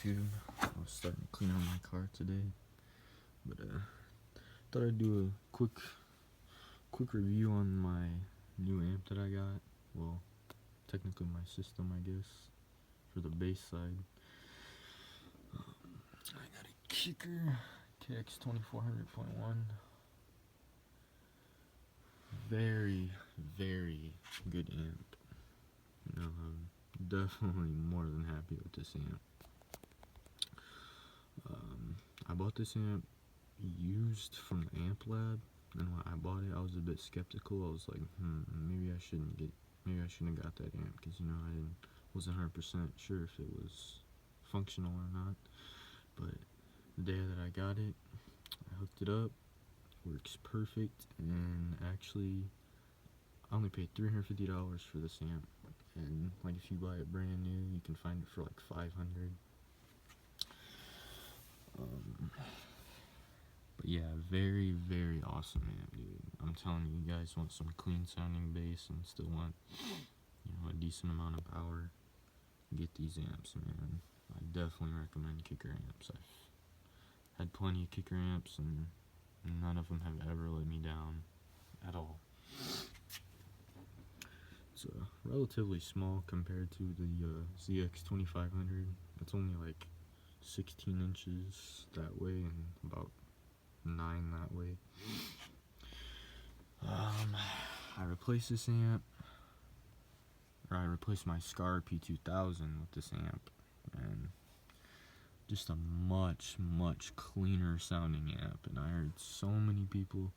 YouTube? I was starting to clean out my car today, but thought I'd do a quick review on my new amp that I got. Well, technically my system, I guess, for the bass side. I got a kicker, KX2400.1. Very good amp. You know, I'm definitely more than happy with this amp. I bought this amp used from the amp lab, and when I bought it, I was a bit skeptical. I was like, maybe I shouldn't have got that amp, because, you know, wasn't 100% sure if it was functional or not. But the day that I got it, I hooked it up, works perfect, and actually I only paid $350 for this amp, and like if you buy it brand new, you can find it for like $500. But yeah, very awesome amp, dude. I'm telling you, you guys want some clean sounding bass and still want, you know, a decent amount of power, get these amps, man. I definitely recommend kicker amps. I've had plenty of kicker amps, and none of them have ever let me down at all. It's relatively small compared to the ZX2500. It's only like 16 inches that way and about 9 that way. I replaced this amp, or I replaced my Skar RP2000 with this amp, and just a much cleaner sounding amp. And I heard so many people,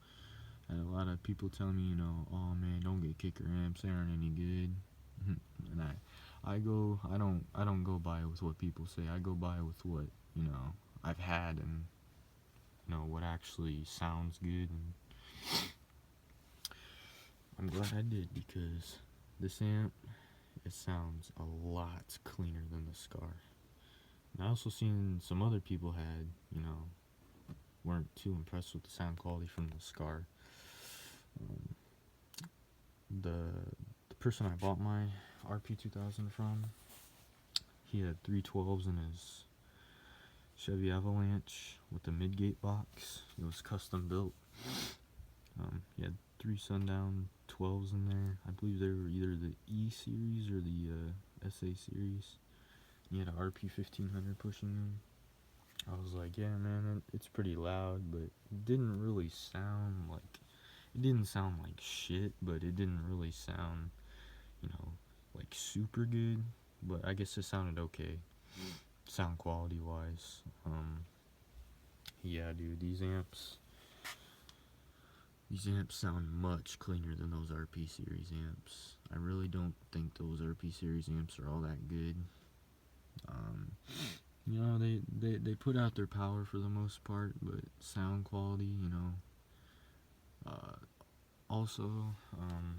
and a lot of people tell me, you know, oh man, don't get kicker amps, they aren't any good. And I don't go by with what people say. I go by with what, you know, I've had, and, you know, what actually sounds good. And I'm glad I did, because this amp, it sounds a lot cleaner than the Skar. And I also seen some other people had, you know, weren't too impressed with the sound quality from the Skar. The person I bought my RP2000 from, he had 312s in his Chevy Avalanche with the midgate box. It was custom built. He had 3 Sundown 12s in there. I believe they were either the E series or the SA series. He had an RP2000 pushing them. I was like, yeah, man, it's pretty loud, but it didn't really sound like, it didn't sound like shit, but it didn't really sound, you know, like super good. But I guess it sounded okay, sound quality wise. Yeah, dude, these amps sound much cleaner than those RP series amps. I really don't think those RP series amps are all that good. You know, they put out their power for the most part, but sound quality, you know. Also,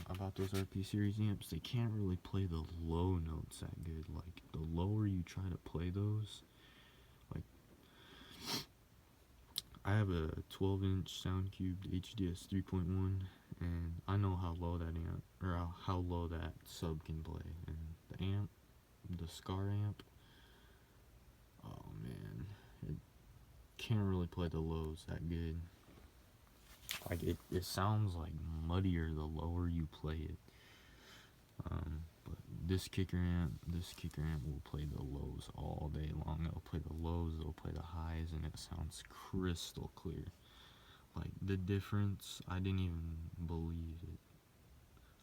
about those RP series amps, they can't really play the low notes that good. Like, the lower you try to play those, like, I have a 12-inch Soundcube HDS 3.1, and I know how low that amp, or how low that sub can play. And the amp, the Skar amp, oh man, it can't really play the lows that good. Like, it sounds like muddier the lower you play it. But this kicker amp will play the lows all day long. It'll play the lows, it'll play the highs, and it sounds crystal clear. Like, the difference, I didn't even believe it.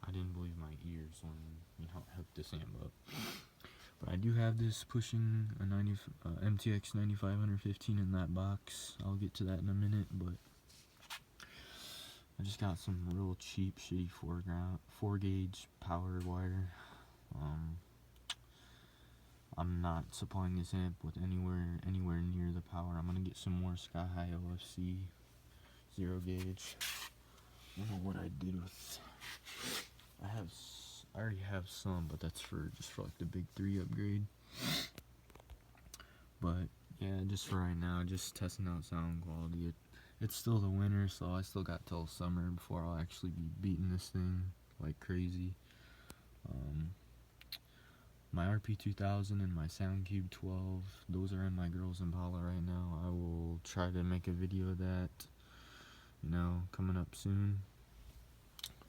I didn't believe my ears when, you know, I hooked this amp up. But I do have this pushing a MTX 9515 in that box. I'll get to that in a minute, but I just got some real cheap, shitty 4-gauge power wire. I'm not supplying this amp with anywhere near the power. I'm gonna get some more Sky High OFC 0-gauge. I don't know what I did with. I already have some, but that's just for like the big 3 upgrade. But yeah, just for right now, just testing out sound quality. It's still the winter, so I still got till summer before I'll actually be beating this thing like crazy. my RP2000 and my Soundcube 12, those are in my girl's Impala right now. I will try to make a video of that, you know, coming up soon.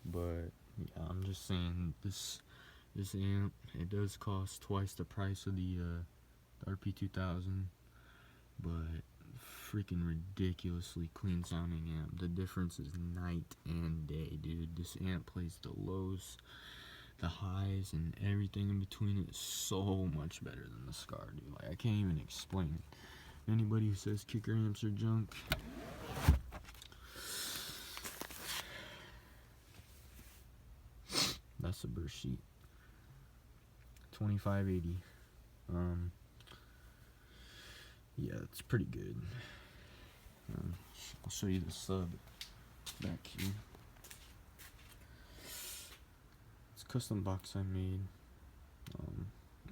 But yeah, I'm just saying, this amp, it does cost twice the price of the RP2000, but freaking ridiculously clean sounding amp. The difference is night and day, dude. This amp plays the lows, the highs, and everything in between. It is so much better than the Skar, dude. Like, I can't even explain it. Anybody who says kicker amps are junk, that's a burst sheet. 2580. Yeah, it's pretty good. I'll show you the sub back here. It's a custom box I made.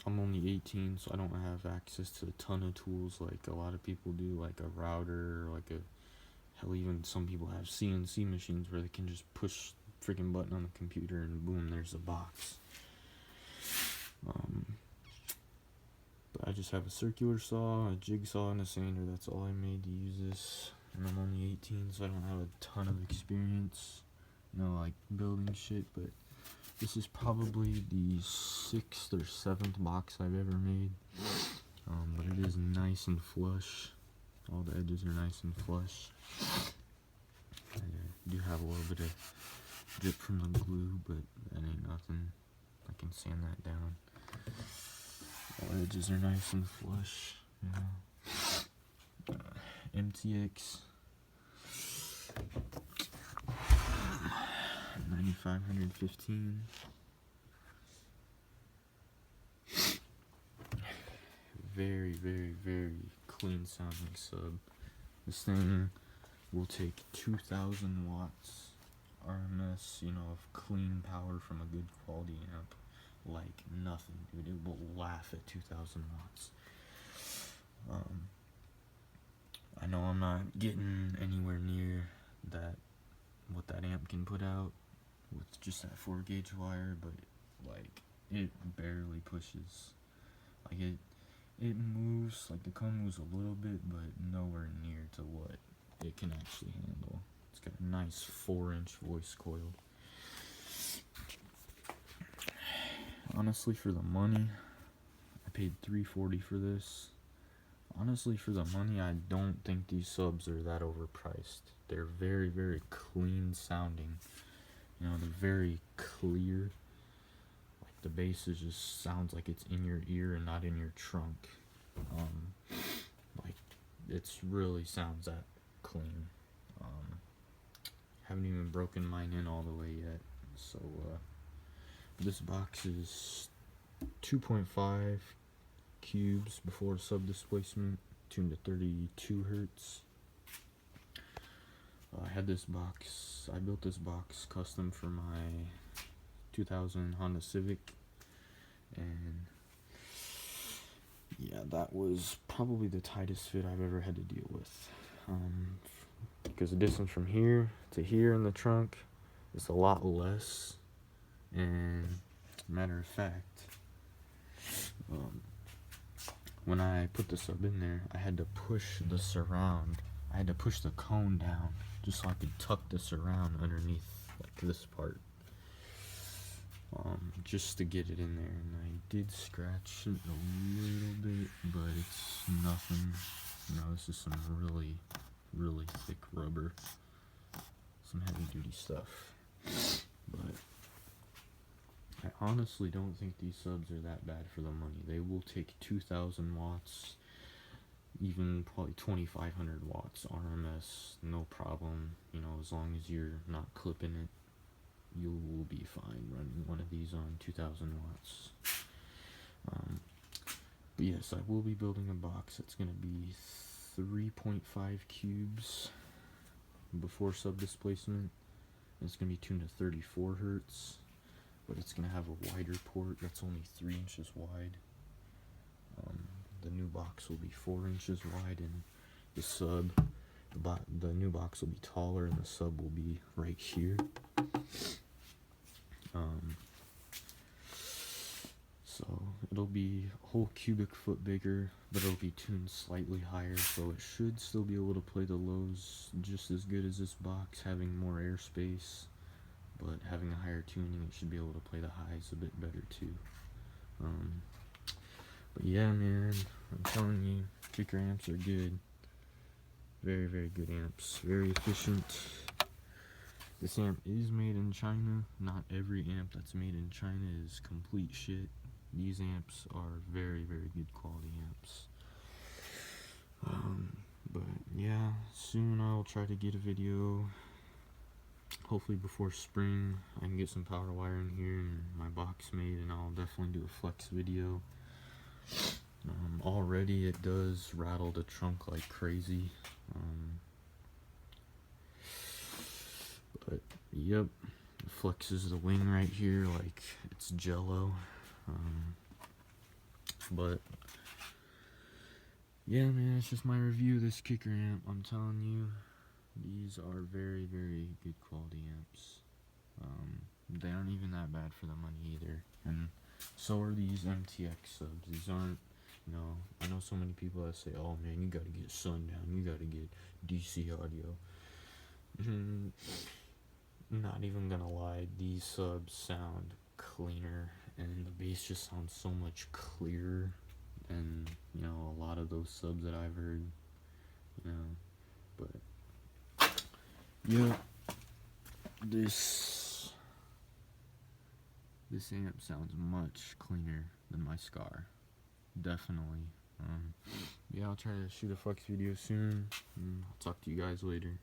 I'm only 18, so I don't have access to a ton of tools like a lot of people do, like a router, or like hell, even some people have CNC machines where they can just push freaking button on the computer and boom, there's a box. But I just have a circular saw, a jigsaw, and a sander. That's all I made to use this. And I'm only 18, so I don't have a ton of experience, you know, like building shit. But this is probably the 6th or 7th box I've ever made. But it is nice and flush. All the edges are nice and flush. I do have a little bit of drip from the glue, but that ain't nothing. I can sand that down. All the edges are nice and flush. You know. MTX 9515. Very, very, very clean sounding sub. This thing will take 2000 watts RMS, you know, of clean power from a good quality amp like nothing, dude. It will laugh at 2000 watts. I know I'm not getting anywhere near that, what that amp can put out with just that 4 gauge wire, but like it barely pushes. Like it moves, like the cone moves a little bit, but nowhere near to what it can actually handle. It's got a nice 4-inch voice coil. Honestly, for the money, I paid $340 for this. Honestly, for the money, I don't think these subs are that overpriced. They're very, very clean sounding. You know, they're very clear. Like the bass just sounds like it's in your ear and not in your trunk. Like it's really sounds that clean. Haven't even broken mine in all the way yet. So this box is 2.5 cubes before sub displacement, tuned to 32 hertz. I had this box, I built this box custom for my 2000 Honda Civic, and yeah, that was probably the tightest fit I've ever had to deal with, because the distance from here to here in the trunk is a lot less. And matter of fact, when I put the sub in there, I had to push the surround. I had to push the cone down just so I could tuck the surround underneath, like this part, just to get it in there. And I did scratch it a little bit, but it's nothing. You know, this is some really, really thick rubber, some heavy duty stuff. But I honestly don't think these subs are that bad for the money. They will take 2000 watts, even probably 2500 watts RMS, no problem. You know, as long as you're not clipping it, you will be fine running one of these on 2000 watts. But yes, I will be building a box that's going to be 3.5 cubes before sub displacement. It's going to be tuned to 34 hertz. But it's going to have a wider port that's only 3 inches wide. The new box will be 4 inches wide, and the sub, the new box will be taller, and the sub will be right here. So it'll be a whole cubic foot bigger, but it'll be tuned slightly higher, so it should still be able to play the lows just as good as this box, having more airspace, but having a higher tuning, it should be able to play the highs a bit better too. But yeah, man, I'm telling you, kicker amps are good. Very, very good amps. Very efficient. This amp is made in China. Not every amp that's made in China is complete shit. These amps are very, very good quality amps. But yeah, soon I'll try to get a video. Hopefully before spring, I can get some power wire in here and my box made, and I'll definitely do a flex video. Already it does rattle the trunk like crazy. But yep, it flexes the wing right here like it's jello. But yeah, man, it's just my review of this kicker amp. I'm telling you, these are very, very good quality amps. They aren't even that bad for the money either, and so are these MTX subs. These aren't, you know, I know so many people that say, oh man, you gotta get Sundown, you gotta get DC audio. Not even gonna lie, these subs sound cleaner, and the bass just sounds so much clearer than, you know, a lot of those subs that I've heard, you know. But yeah, this amp sounds much cleaner than my Skar, definitely. Yeah, I'll try to shoot a flex video soon. I'll talk to you guys later.